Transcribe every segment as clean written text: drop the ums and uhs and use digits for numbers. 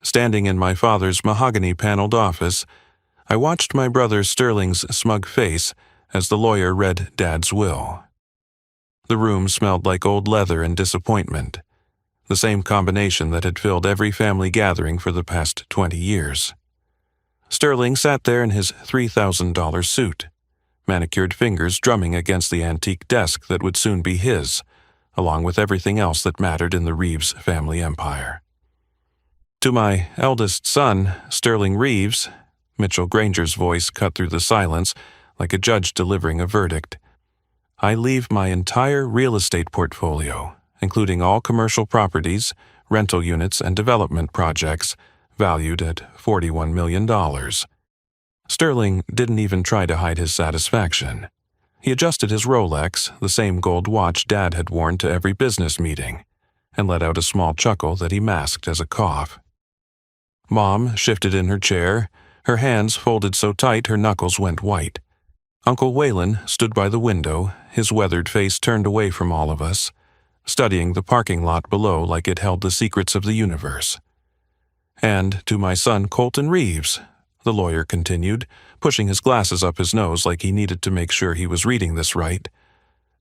Standing in my father's mahogany-paneled office, I watched my brother Sterling's smug face as the lawyer read Dad's will. The room smelled like old leather and disappointment, the same combination that had filled every family gathering for the past 20 years. Sterling sat there in his $3,000 suit, manicured fingers drumming against the antique desk that would soon be his, along with everything else that mattered in the Reeves family empire. To my eldest son, Sterling Reeves, Mitchell Granger's voice cut through the silence like a judge delivering a verdict. I leave my entire real estate portfolio, including all commercial properties, rental units, and development projects, valued at $41 million. Sterling didn't even try to hide his satisfaction. He adjusted his Rolex, the same gold watch Dad had worn to every business meeting, and let out a small chuckle that he masked as a cough. Mom shifted in her chair, her hands folded so tight her knuckles went white. Uncle Waylon stood by the window, his weathered face turned away from all of us, studying the parking lot below like it held the secrets of the universe. And to my son Colton Reeves, the lawyer continued, pushing his glasses up his nose like he needed to make sure he was reading this right,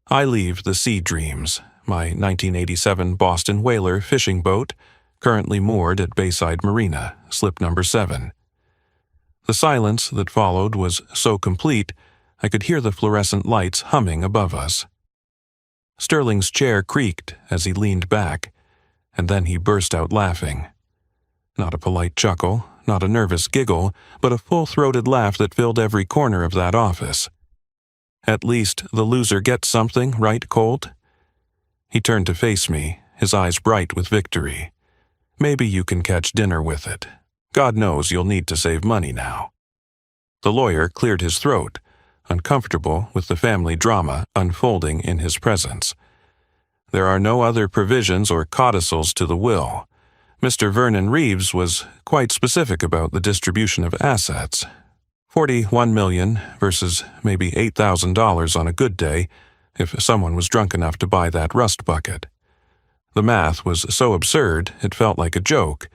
I leave the Sea Dreams, my 1987 Boston Whaler fishing boat, currently moored at Bayside Marina, slip number 7. The silence that followed was so complete, I could hear the fluorescent lights humming above us. Sterling's chair creaked as he leaned back, and then he burst out laughing. Not a polite chuckle, not a nervous giggle, but a full-throated laugh that filled every corner of that office. At least the loser gets something, right, Colt? He turned to face me, his eyes bright with victory. Maybe you can catch dinner with it. God knows you'll need to save money now. The lawyer cleared his throat, uncomfortable with the family drama unfolding in his presence. There are no other provisions or codicils to the will. Mr. Vernon Reeves was quite specific about the distribution of assets. $41 million versus maybe $8,000 on a good day, if someone was drunk enough to buy that rust bucket. The math was so absurd it felt like a joke,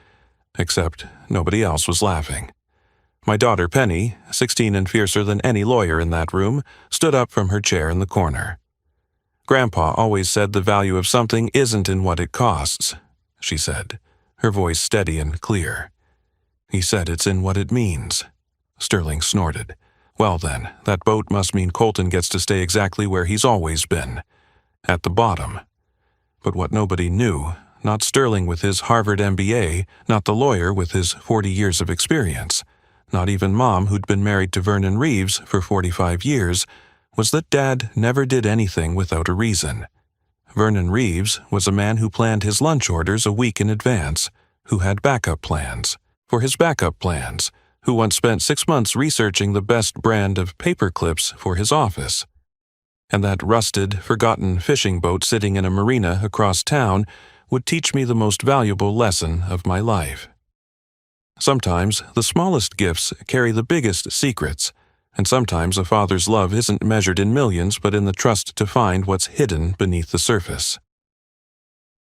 except nobody else was laughing. My daughter Penny, 16 and fiercer than any lawyer in that room, stood up from her chair in the corner. Grandpa always said the value of something isn't in what it costs, she said, her voice steady and clear. He said it's in what it means. Sterling snorted. Well then, that boat must mean Colton gets to stay exactly where he's always been, at the bottom. But what nobody knew, not Sterling with his Harvard MBA, not the lawyer with his 40 years of experience, not even Mom who'd been married to Vernon Reeves for 45 years, was that Dad never did anything without a reason. Vernon Reeves was a man who planned his lunch orders a week in advance, who had backup plans for his backup plans, who once spent 6 months researching the best brand of paper clips for his office. And that rusted, forgotten fishing boat sitting in a marina across town would teach me the most valuable lesson of my life. Sometimes the smallest gifts carry the biggest secrets, and sometimes a father's love isn't measured in millions but in the trust to find what's hidden beneath the surface.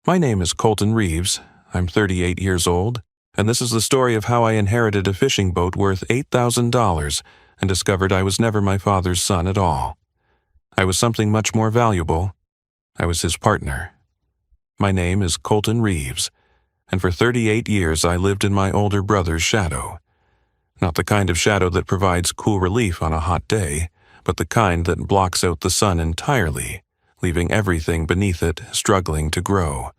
My name is Colton Reeves, I'm 38 years old, and this is the story of how I inherited a fishing boat worth $8,000 and discovered I was never my father's son at all. I was something much more valuable. I was his partner. My name is Colton Reeves, and for 38 years I lived in my older brother's shadow. Not the kind of shadow that provides cool relief on a hot day, but the kind that blocks out the sun entirely, leaving everything beneath it struggling to grow.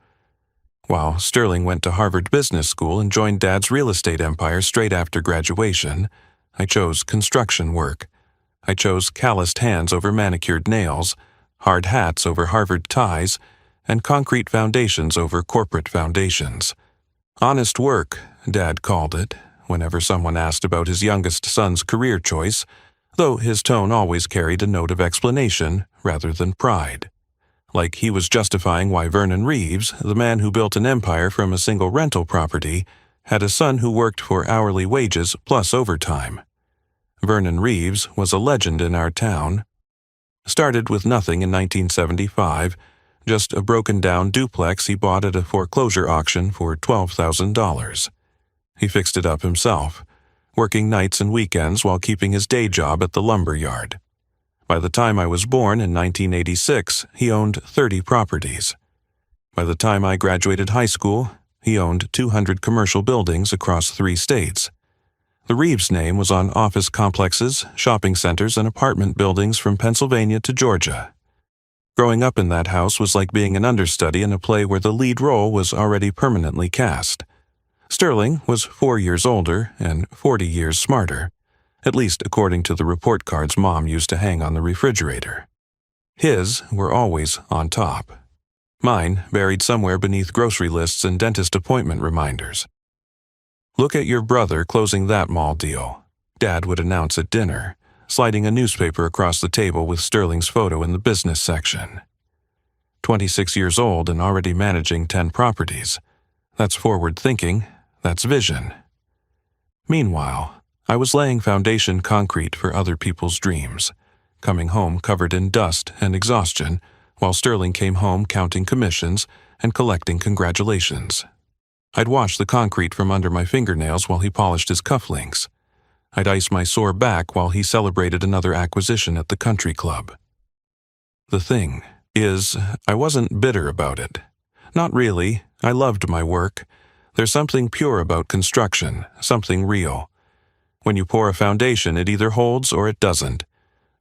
While Sterling went to Harvard Business School and joined Dad's real estate empire straight after graduation, I chose construction work. I chose calloused hands over manicured nails, hard hats over Harvard ties, and concrete foundations over corporate foundations. Honest work, Dad called it, whenever someone asked about his youngest son's career choice, though his tone always carried a note of explanation rather than pride. Like he was justifying why Vernon Reeves, the man who built an empire from a single rental property, had a son who worked for hourly wages plus overtime. Vernon Reeves was a legend in our town. Started with nothing in 1975, just a broken-down duplex he bought at a foreclosure auction for $12,000. He fixed it up himself, working nights and weekends while keeping his day job at the lumber yard. By the time I was born in 1986, he owned 30 properties. By the time I graduated high school, he owned 200 commercial buildings across 3 states. The Reeves name was on office complexes, shopping centers, and apartment buildings from Pennsylvania to Georgia. Growing up in that house was like being an understudy in a play where the lead role was already permanently cast. Sterling was 4 years older and 40 years smarter, at least according to the report cards Mom used to hang on the refrigerator. His were always on top. Mine buried somewhere beneath grocery lists and dentist appointment reminders. "Look at your brother closing that mall deal," Dad would announce at dinner, sliding a newspaper across the table with Sterling's photo in the business section. 26 years old and already managing 10 properties. That's forward thinking. That's vision. Meanwhile, I was laying foundation concrete for other people's dreams, coming home covered in dust and exhaustion, while Sterling came home counting commissions and collecting congratulations. I'd wash the concrete from under my fingernails while he polished his cufflinks. I'd ice my sore back while he celebrated another acquisition at the country club. The thing is, I wasn't bitter about it. Not really. I loved my work. There's something pure about construction, something real. When you pour a foundation, it either holds or it doesn't.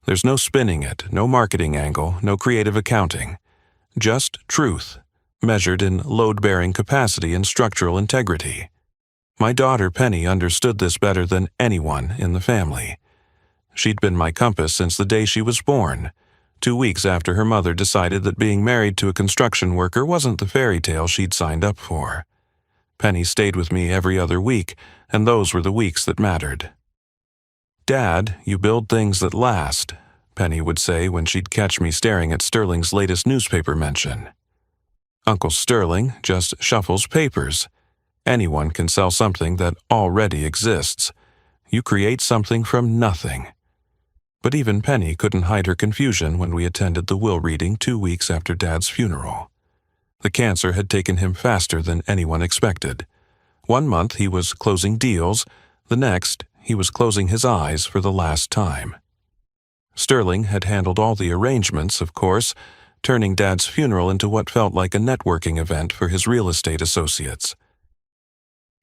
There's no spinning it, no marketing angle, no creative accounting. Just truth, measured in load-bearing capacity and structural integrity. My daughter Penny understood this better than anyone in the family. She'd been my compass since the day she was born, 2 weeks after her mother decided that being married to a construction worker wasn't the fairy tale she'd signed up for. Penny stayed with me every other week, and those were the weeks that mattered. "Dad, you build things that last," Penny would say when she'd catch me staring at Sterling's latest newspaper mention. "Uncle Sterling just shuffles papers. Anyone can sell something that already exists. You create something from nothing." But even Penny couldn't hide her confusion when we attended the will reading 2 weeks after Dad's funeral. The cancer had taken him faster than anyone expected. 1 month he was closing deals, the next he was closing his eyes for the last time. Sterling had handled all the arrangements, of course, turning Dad's funeral into what felt like a networking event for his real estate associates.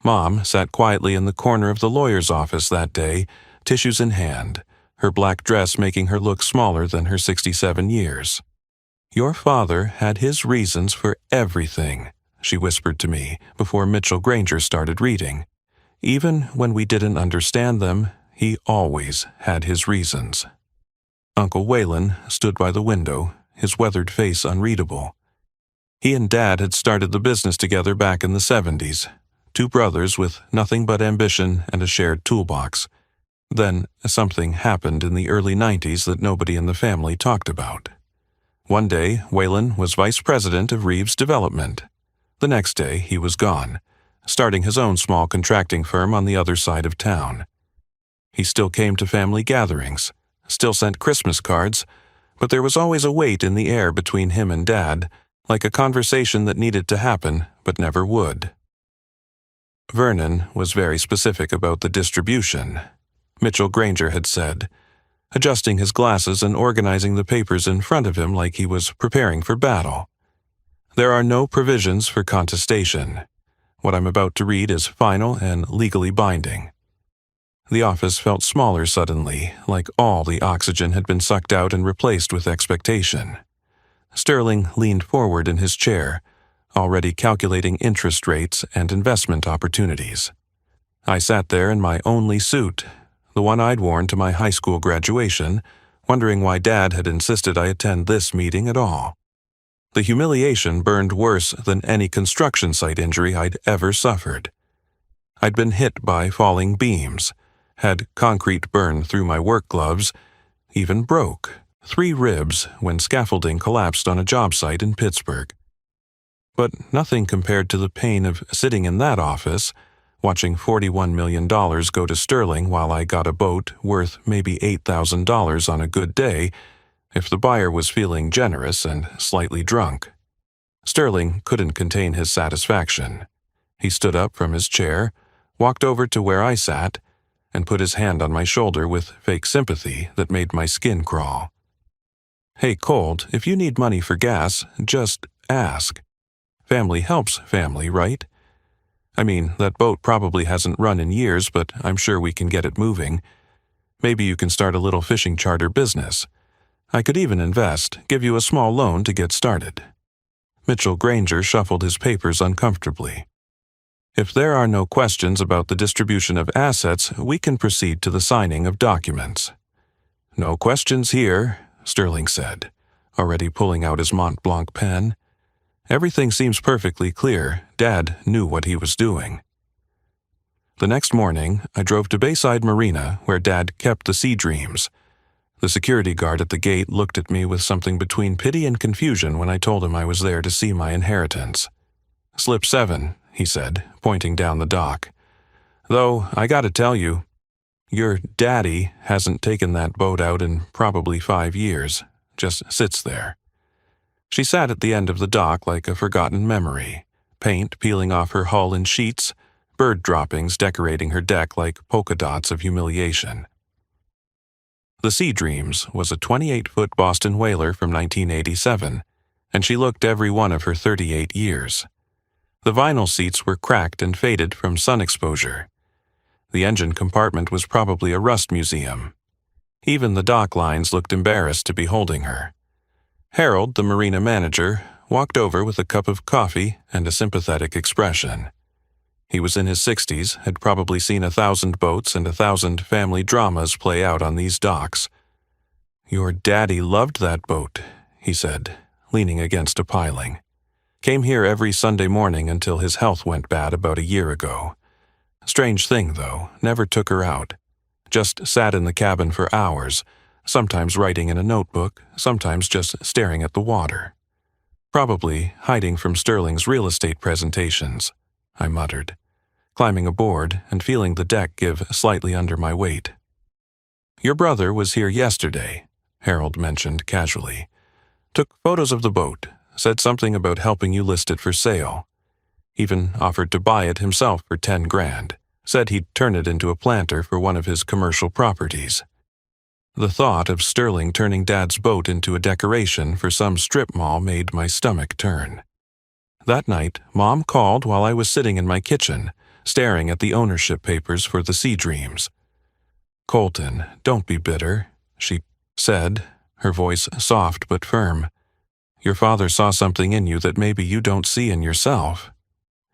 Mom sat quietly in the corner of the lawyer's office that day, tissues in hand, her black dress making her look smaller than her 67 years. "Your father had his reasons for everything," she whispered to me before Mitchell Granger started reading. "Even when we didn't understand them, he always had his reasons." Uncle Waylon stood by the window, his weathered face unreadable. He and Dad had started the business together back in the 70s, 2 brothers with nothing but ambition and a shared toolbox. Then something happened in the early 90s that nobody in the family talked about. One day, Waylon was vice president of Reeves Development. The next day, he was gone, starting his own small contracting firm on the other side of town. He still came to family gatherings, still sent Christmas cards, but there was always a weight in the air between him and Dad, like a conversation that needed to happen but never would. Vernon was very specific about the distribution, Mitchell Granger had said, adjusting his glasses and organizing the papers in front of him like he was preparing for battle. "There are no provisions for contestation. What I'm about to read is final and legally binding." The office felt smaller suddenly, like all the oxygen had been sucked out and replaced with expectation. Sterling leaned forward in his chair, already calculating interest rates and investment opportunities. I sat there in my only suit, the one I'd worn to my high school graduation, wondering why Dad had insisted I attend this meeting at all. The humiliation burned worse than any construction site injury I'd ever suffered. I'd been hit by falling beams, had concrete burn through my work gloves, even broke 3 ribs when scaffolding collapsed on a job site in Pittsburgh. But nothing compared to the pain of sitting in that office, watching $41 million go to Sterling while I got a boat worth maybe $8,000 on a good day, if the buyer was feeling generous and slightly drunk. Sterling couldn't contain his satisfaction. He stood up from his chair, walked over to where I sat, and put his hand on my shoulder with fake sympathy that made my skin crawl. "Hey, Colt, if you need money for gas, just ask. Family helps family, right? I mean, that boat probably hasn't run in years, but I'm sure we can get it moving. Maybe you can start a little fishing charter business. I could even invest, give you a small loan to get started." Mitchell Granger shuffled his papers uncomfortably. "If there are no questions about the distribution of assets, we can proceed to the signing of documents." "No questions here," Sterling said, already pulling out his Mont Blanc pen. "Everything seems perfectly clear. Dad knew what he was doing." The next morning, I drove to Bayside Marina, where Dad kept the Sea Dreams. The security guard at the gate looked at me with something between pity and confusion when I told him I was there to see my inheritance. "Slip 7, he said, pointing down the dock. "Though, I gotta tell you, your daddy hasn't taken that boat out in probably 5 years. Just sits there." She sat at the end of the dock like a forgotten memory, paint peeling off her hull in sheets, bird droppings decorating her deck like polka dots of humiliation. The Sea Dreams was a 28-foot Boston whaler from 1987, and she looked every one of her 38 years. The vinyl seats were cracked and faded from sun exposure. The engine compartment was probably a rust museum. Even the dock lines looked embarrassed to be holding her. Harold, the marina manager, walked over with a cup of coffee and a sympathetic expression. He was in his 60s, had probably seen 1,000 boats and 1,000 family dramas play out on these docks. "Your daddy loved that boat," he said, leaning against a piling. "Came here every Sunday morning until his health went bad about a year ago. Strange thing, though, never took her out. Just sat in the cabin for hours, sometimes writing in a notebook, sometimes just staring at the water. Probably hiding from Sterling's real estate presentations," I muttered, climbing aboard and feeling the deck give slightly under my weight. "Your brother was here yesterday," Harold mentioned casually. "Took photos of the boat, said something about helping you list it for sale. Even offered to buy it himself for 10 grand. Said he'd turn it into a planter for one of his commercial properties." The thought of Sterling turning Dad's boat into a decoration for some strip mall made my stomach turn. That night, Mom called while I was sitting in my kitchen, staring at the ownership papers for the Sea Dreams. "Colton, don't be bitter," she said, her voice soft but firm. "Your father saw something in you that maybe you don't see in yourself."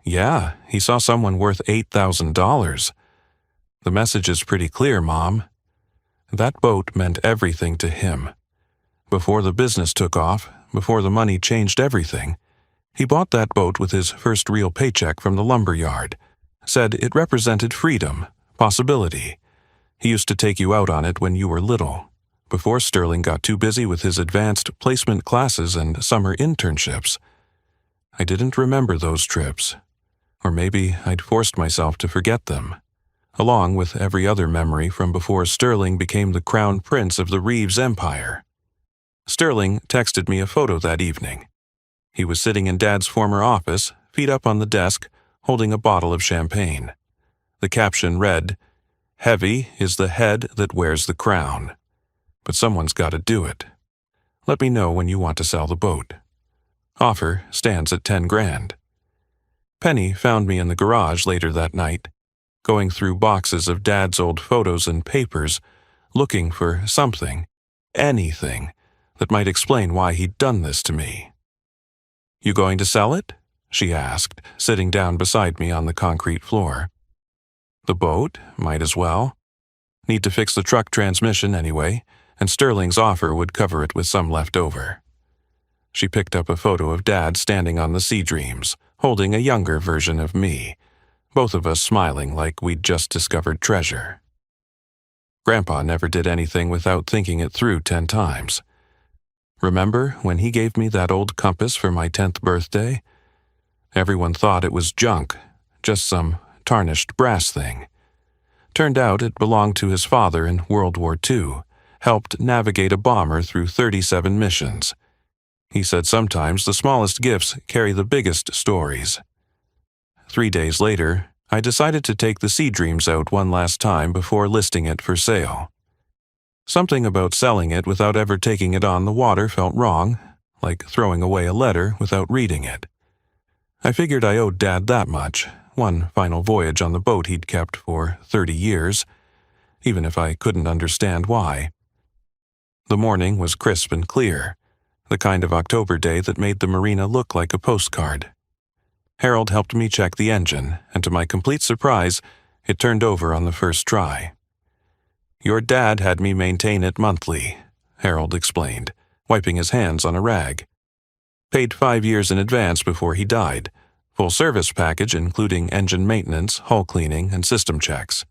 "Yeah, he saw someone worth $8,000. The message is pretty clear, Mom. That boat meant everything to him. Before the business took off, before the money changed everything, he bought that boat with his first real paycheck from the lumber yard. Said it represented freedom, possibility. He used to take you out on it when you were little, before Sterling got too busy with his advanced placement classes and summer internships. I didn't remember those trips. Or maybe I'd forced myself to forget them, along with every other memory from before Sterling became the crown prince of the Reeves Empire. Sterling texted me a photo that evening. He was sitting in Dad's former office, feet up on the desk, holding a bottle of champagne. The caption read, "Heavy is the head that wears the crown. But someone's got to do it. Let me know when you want to sell the boat. Offer stands at 10 grand. Penny found me in the garage later that night, going through boxes of Dad's old photos and papers, looking for something, anything, that might explain why he'd done this to me. "You going to sell it?" she asked, sitting down beside me on the concrete floor. "The boat? Might as well. Need to fix the truck transmission anyway, and Sterling's offer would cover it with some left over." She picked up a photo of Dad standing on the Sea Dreams, holding a younger version of me, both of us smiling like we'd just discovered treasure. Grandpa never did anything without thinking it through 10 times. Remember when he gave me that old compass for my 10th birthday? Everyone thought it was junk, just some tarnished brass thing. Turned out it belonged to his father in World War II, helped navigate a bomber through 37 missions. He said sometimes the smallest gifts carry the biggest stories. 3 days later, I decided to take the Sea Dreams out one last time before listing it for sale. Something about selling it without ever taking it on the water felt wrong, like throwing away a letter without reading it. I figured I owed Dad that much, one final voyage on the boat he'd kept for 30 years, even if I couldn't understand why. The morning was crisp and clear, the kind of October day that made the marina look like a postcard. Harold helped me check the engine, and to my complete surprise, it turned over on the first try. "Your dad had me maintain it monthly," Harold explained, wiping his hands on a rag. "Paid 5 years in advance before he died. Full service package including engine maintenance, hull cleaning, and system checks."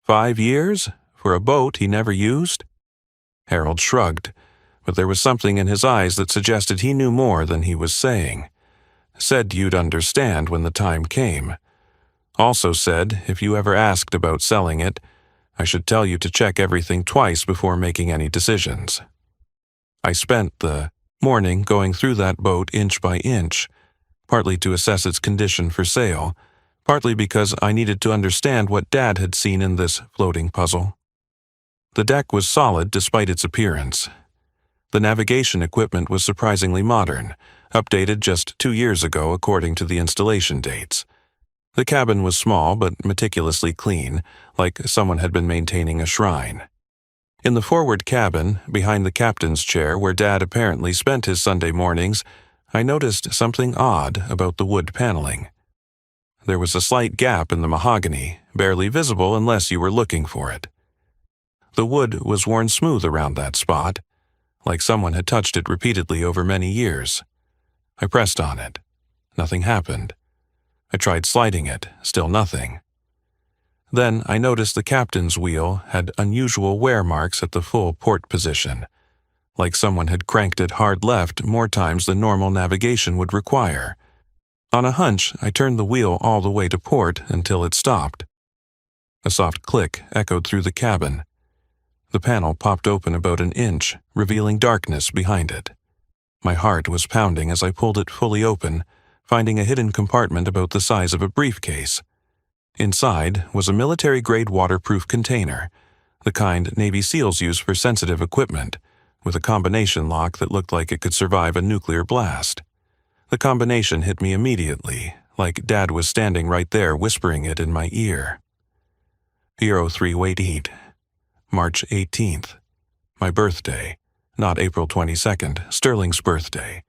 5 years? For a boat he never used? Harold shrugged, but there was something in his eyes that suggested he knew more than he was saying. Said you'd understand when the time came. Also said, if you ever asked about selling it, I should tell you to check everything twice before making any decisions. I spent the morning going through that boat inch by inch, partly to assess its condition for sale, partly because I needed to understand what Dad had seen in this floating puzzle. The deck was solid despite its appearance. The navigation equipment was surprisingly modern, updated just 2 years ago according to the installation dates. The cabin was small but meticulously clean, like someone had been maintaining a shrine. In the forward cabin, behind the captain's chair where Dad apparently spent his Sunday mornings, I noticed something odd about the wood paneling. There was a slight gap in the mahogany, barely visible unless you were looking for it. The wood was worn smooth around that spot, like someone had touched it repeatedly over many years. I pressed on it. Nothing happened. I tried sliding it, still nothing. Then I noticed the captain's wheel had unusual wear marks at the full port position, like someone had cranked it hard left more times than normal navigation would require. On a hunch, I turned the wheel all the way to port until it stopped. A soft click echoed through the cabin. The panel popped open about an inch, revealing darkness behind it. My heart was pounding as I pulled it fully open, finding a hidden compartment about the size of a briefcase. Inside was a military-grade waterproof container, the kind Navy SEALs use for sensitive equipment, with a combination lock that looked like it could survive a nuclear blast. The combination hit me immediately, like Dad was standing right there whispering it in my ear. Bureau 388, March 18th. My birthday, not April 22nd, Sterling's birthday.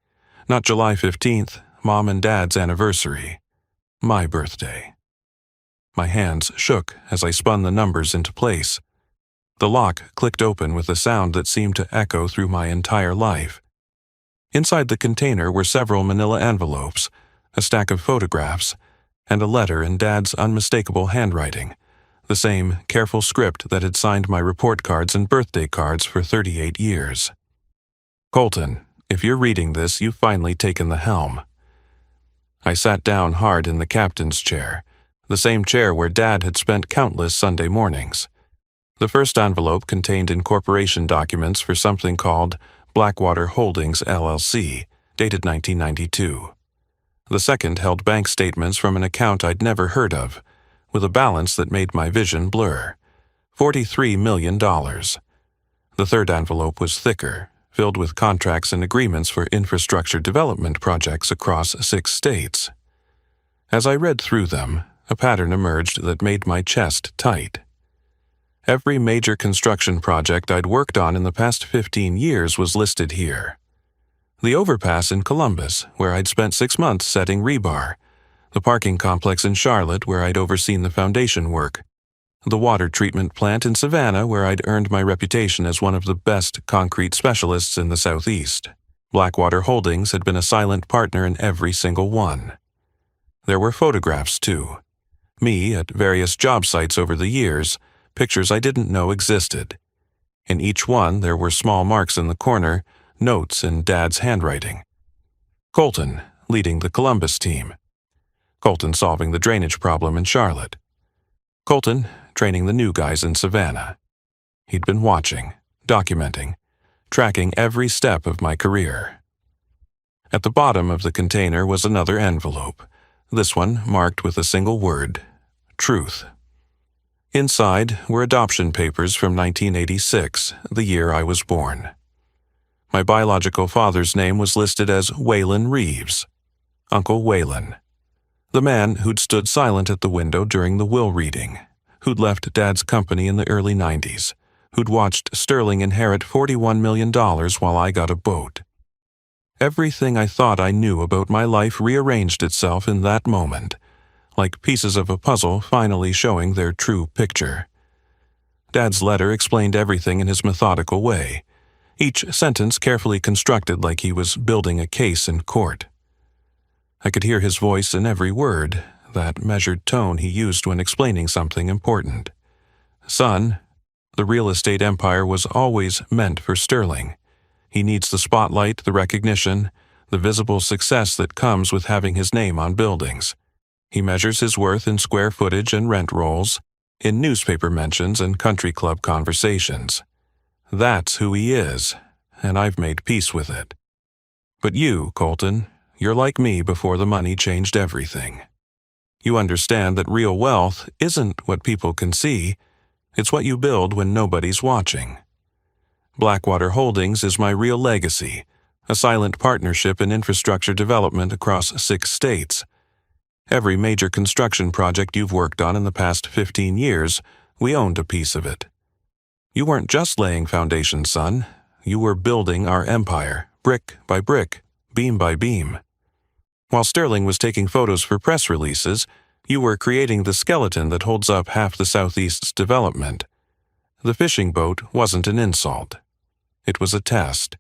Not July 15th, Mom and Dad's anniversary. My birthday. My hands shook as I spun the numbers into place. The lock clicked open with a sound that seemed to echo through my entire life. Inside the container were several manila envelopes, a stack of photographs, and a letter in Dad's unmistakable handwriting, the same careful script that had signed my report cards and birthday cards for 38 years. Colton, if you're reading this, you've finally taken the helm. I sat down hard in the captain's chair, the same chair where Dad had spent countless Sunday mornings. The first envelope contained incorporation documents for something called Blackwater Holdings, LLC, dated 1992. The second held bank statements from an account I'd never heard of, with a balance that made my vision blur. $43 million. The third envelope was thicker, filled with contracts and agreements for infrastructure development projects across 6 states. As I read through them, a pattern emerged that made my chest tight. Every major construction project I'd worked on in the past 15 years was listed here. The overpass in Columbus, where I'd spent 6 months setting rebar. The parking complex in Charlotte, where I'd overseen the foundation work. The water treatment plant in Savannah, where I'd earned my reputation as one of the best concrete specialists in the Southeast. Blackwater Holdings had been a silent partner in every single one. There were photographs, too. Me at various job sites over the years, pictures I didn't know existed. In each one, there were small marks in the corner, notes in Dad's handwriting. Colton, leading the Columbus team. Colton solving the drainage problem in Charlotte. Colton, training the new guys in Savannah. He'd been watching, documenting, tracking every step of my career. At the bottom of the container was another envelope, This one marked with a single word: truth. Inside were adoption papers from 1986, the year I was born. My biological father's name was listed as Waylon Reeves, Uncle Waylon, the man who'd stood silent at the window during the will reading, who'd left Dad's company in the early 90s, who'd watched Sterling inherit $41 million while I got a boat. Everything I thought I knew about my life rearranged itself in that moment, like pieces of a puzzle finally showing their true picture. Dad's letter explained everything in his methodical way, each sentence carefully constructed like he was building a case in court. I could hear his voice in every word, that measured tone he used when explaining something important. Son, the real estate empire was always meant for Sterling. He needs the spotlight, the recognition, the visible success that comes with having his name on buildings. He measures his worth in square footage and rent rolls, in newspaper mentions and country club conversations. That's who he is, and I've made peace with it. But you, Colton, you're like me before the money changed everything. You understand that real wealth isn't what people can see, it's what you build when nobody's watching. Blackwater Holdings is my real legacy, a silent partnership in infrastructure development across 6 states. Every major construction project you've worked on in the past 15 years, we owned a piece of it. You weren't just laying foundation, son. You were building our empire, brick by brick, beam by beam. While Sterling was taking photos for press releases, you were creating the skeleton that holds up half the Southeast's development. The fishing boat wasn't an insult. It was a test.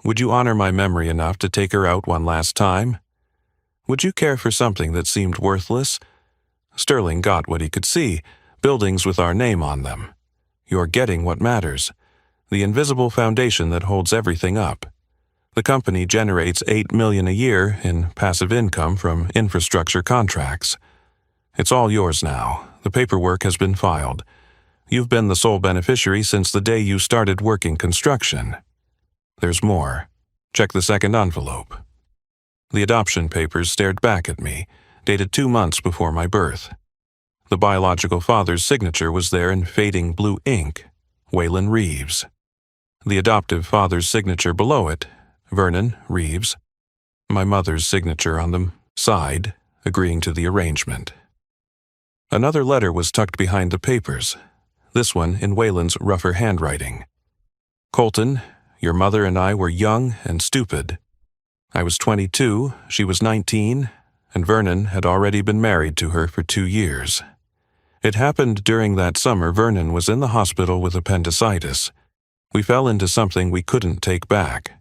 Would you honor my memory enough to take her out one last time? Would you care for something that seemed worthless? Sterling got what he could see, buildings with our name on them. You're getting what matters, the invisible foundation that holds everything up. The company generates $8 million a year in passive income from infrastructure contracts. It's all yours now. The paperwork has been filed. You've been the sole beneficiary since the day you started working construction. There's more. Check the second envelope. The adoption papers stared back at me, dated 2 months before my birth. The biological father's signature was there in fading blue ink, Waylon Reeves. The adoptive father's signature below it, Vernon Reeves. My mother's signature on the side, agreeing to the arrangement. Another letter was tucked behind the papers, this one in Waylon's rougher handwriting. Colton, your mother and I were young and stupid. I was 22, she was 19, and Vernon had already been married to her for 2 years. It happened during that summer Vernon was in the hospital with appendicitis. We fell into something we couldn't take back.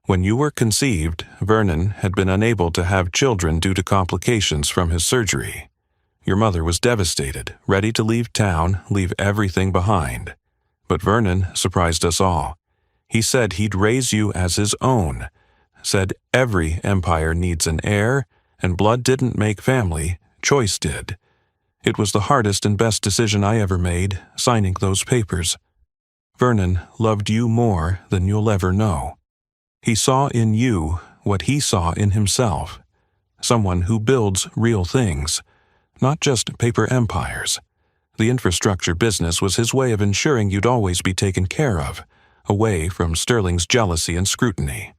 When you were conceived, Vernon had been unable to have children due to complications from his surgery. Your mother was devastated, ready to leave town, leave everything behind. But Vernon surprised us all. He said he'd raise you as his own, said every empire needs an heir, and blood didn't make family, choice did. It was the hardest and best decision I ever made, signing those papers. Vernon loved you more than you'll ever know. He saw in you what he saw in himself, someone who builds real things, not just paper empires. The infrastructure business was his way of ensuring you'd always be taken care of, away from Sterling's jealousy and scrutiny.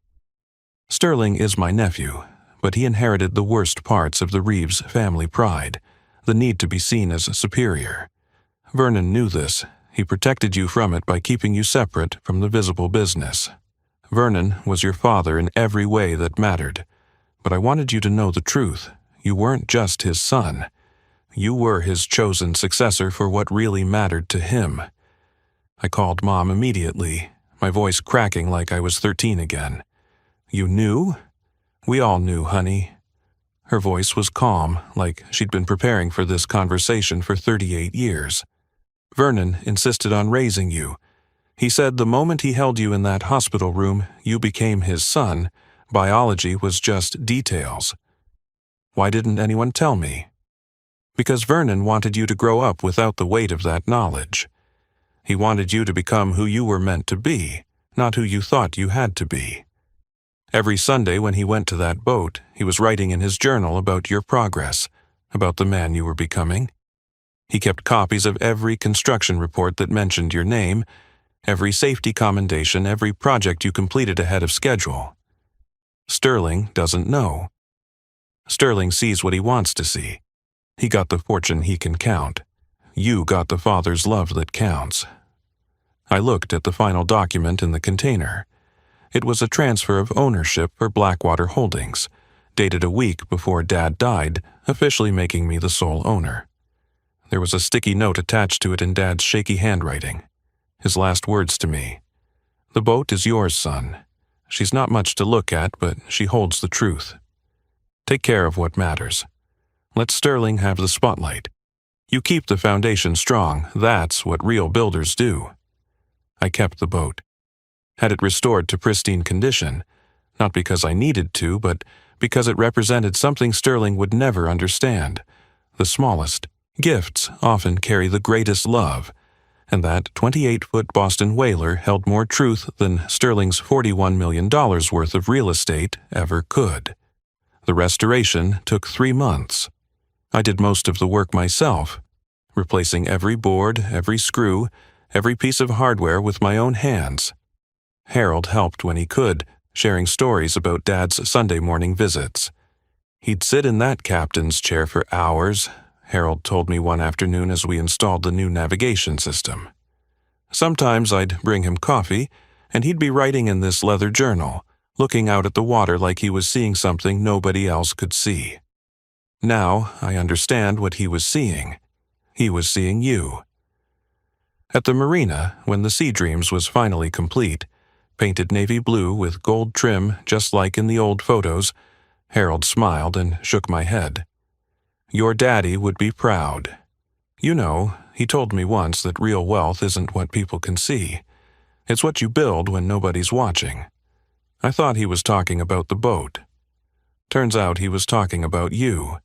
Sterling is my nephew, but he inherited the worst parts of the Reeves family pride, the need to be seen as superior. Vernon knew this. He protected you from it by keeping you separate from the visible business. Vernon was your father in every way that mattered, but I wanted you to know the truth. You weren't just his son. You were his chosen successor for what really mattered to him. I called Mom immediately, my voice cracking like I was 13 again. You knew? We all knew, honey. Her voice was calm, like she'd been preparing for this conversation for 38 years. Vernon insisted on raising you. He said the moment he held you in that hospital room, you became his son. Biology was just details. Why didn't anyone tell me? Because Vernon wanted you to grow up without the weight of that knowledge. He wanted you to become who you were meant to be, not who you thought you had to be. Every Sunday when he went to that boat, he was writing in his journal about your progress, about the man you were becoming. He kept copies of every construction report that mentioned your name, every safety commendation, every project you completed ahead of schedule. Sterling doesn't know. Sterling sees what he wants to see. He got the fortune he can count. You got the father's love that counts. I looked at the final document in the container. It was a transfer of ownership for Blackwater Holdings, dated a week before Dad died, officially making me the sole owner. There was a sticky note attached to it in Dad's shaky handwriting. His last words to me: "The boat is yours, son. She's not much to look at, but she holds the truth. Take care of what matters. Let Sterling have the spotlight. You keep the foundation strong, that's what real builders do." I kept the boat. Had it restored to pristine condition, not because I needed to, but because it represented something Sterling would never understand. The smallest gifts often carry the greatest love, and that 28-foot Boston whaler held more truth than Sterling's $41 million worth of real estate ever could. The restoration took 3 months. I did most of the work myself, replacing every board, every screw, every piece of hardware with my own hands. Harold helped when he could, sharing stories about Dad's Sunday morning visits. He'd sit in that captain's chair for hours, Harold told me one afternoon as we installed the new navigation system. Sometimes I'd bring him coffee, and he'd be writing in this leather journal, looking out at the water like he was seeing something nobody else could see. Now I understand what he was seeing. He was seeing you. At the marina, when the Sea Dreams was finally complete, painted navy blue with gold trim just like in the old photos, Harold smiled and shook my head. "Your daddy would be proud. You know, he told me once that real wealth isn't what people can see. It's what you build when nobody's watching." I thought he was talking about the boat. Turns out he was talking about you.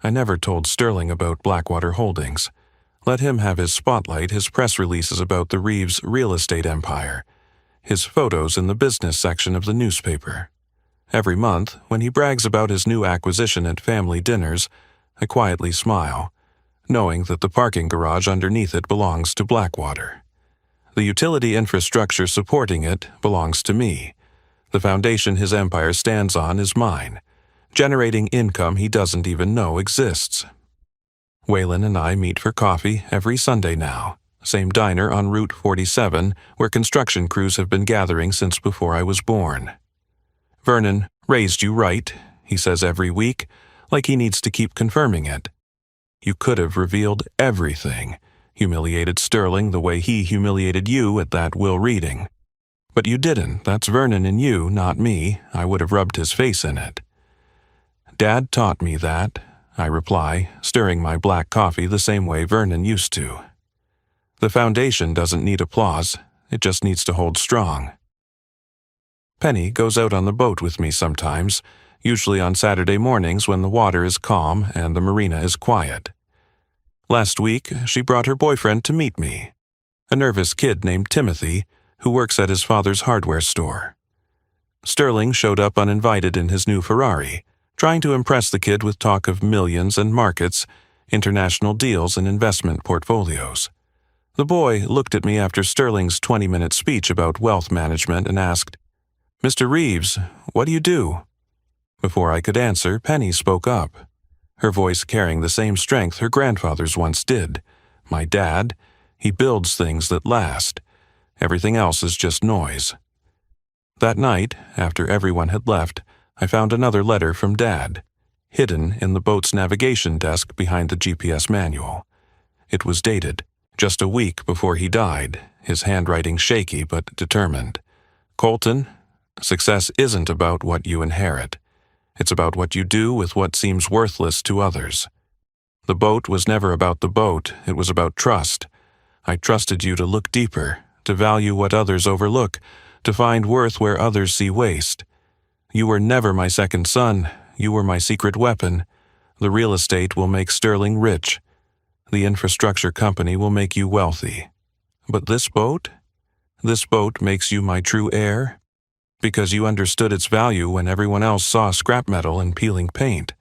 I never told Sterling about Blackwater Holdings. Let him have his spotlight, his press releases about the Reeves real estate empire, his photos in the business section of the newspaper. Every month, when he brags about his new acquisition at family dinners, I quietly smile, knowing that the parking garage underneath it belongs to Blackwater. The utility infrastructure supporting it belongs to me. The foundation his empire stands on is mine, generating income he doesn't even know exists. Waylon and I meet for coffee every Sunday now, same diner on Route 47 where construction crews have been gathering since before I was born. "Vernon raised you right," he says every week, like he needs to keep confirming it. "You could have revealed everything, humiliated Sterling the way he humiliated you at that will reading. But you didn't. That's Vernon in you, not me. I would have rubbed his face in it." "Dad taught me that," I reply, stirring my black coffee the same way Vernon used to. The foundation doesn't need applause, it just needs to hold strong. Penny goes out on the boat with me sometimes, usually on Saturday mornings when the water is calm and the marina is quiet. Last week, she brought her boyfriend to meet me, a nervous kid named Timothy who works at his father's hardware store. Sterling showed up uninvited in his new Ferrari, trying to impress the kid with talk of millions and markets, international deals and investment portfolios. The boy looked at me after Sterling's 20-minute speech about wealth management and asked, "Mr. Reeves, what do you do?" Before I could answer, Penny spoke up, her voice carrying the same strength her grandfather's once did. "My dad, he builds things that last. Everything else is just noise." That night, after everyone had left, I found another letter from Dad, hidden in the boat's navigation desk behind the GPS manual. It was dated just a week before he died, his handwriting shaky but determined. "Colton, success isn't about what you inherit. It's about what you do with what seems worthless to others. The boat was never about the boat, it was about trust. I trusted you to look deeper, to value what others overlook, to find worth where others see waste. You were never my second son, you were my secret weapon. The real estate will make Sterling rich. The infrastructure company will make you wealthy. But this boat? This boat makes you my true heir? because you understood its value when everyone else saw scrap metal and peeling paint.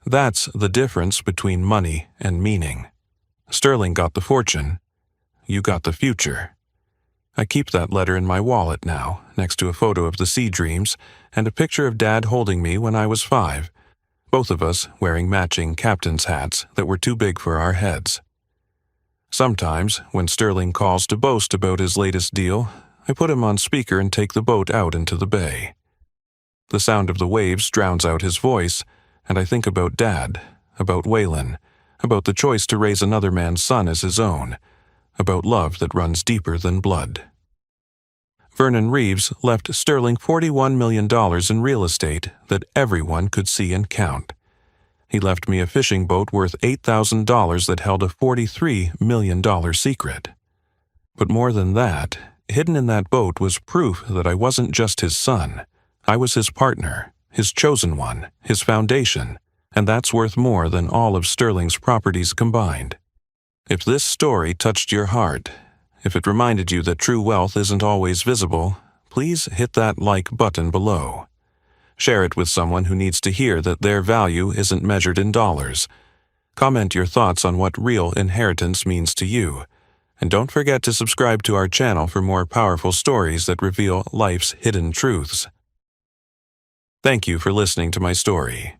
That's the difference between money and meaning. Sterling got the fortune. You got the future. I keep that letter in my wallet now, next to a photo of the Sea Dreams and a picture of Dad holding me when I was 5, both of us wearing matching captain's hats that were too big for our heads. Sometimes, when Sterling calls to boast about his latest deal, I put him on speaker and take the boat out into the bay. The sound of the waves drowns out his voice, and I think about Dad, about Waylon, about the choice to raise another man's son as his own, about love that runs deeper than blood. Vernon Reeves left Sterling $41 million in real estate that everyone could see and count. He left me a fishing boat worth $8,000 that held a $43 million secret. But more than that, hidden in that boat was proof that I wasn't just his son. I was his partner, his chosen one, his foundation, and that's worth more than all of Sterling's properties combined. If this story touched your heart, if it reminded you that true wealth isn't always visible, please hit that like button below. Share it with someone who needs to hear that their value isn't measured in dollars. Comment your thoughts on what real inheritance means to you. And don't forget to subscribe to our channel for more powerful stories that reveal life's hidden truths. Thank you for listening to my story.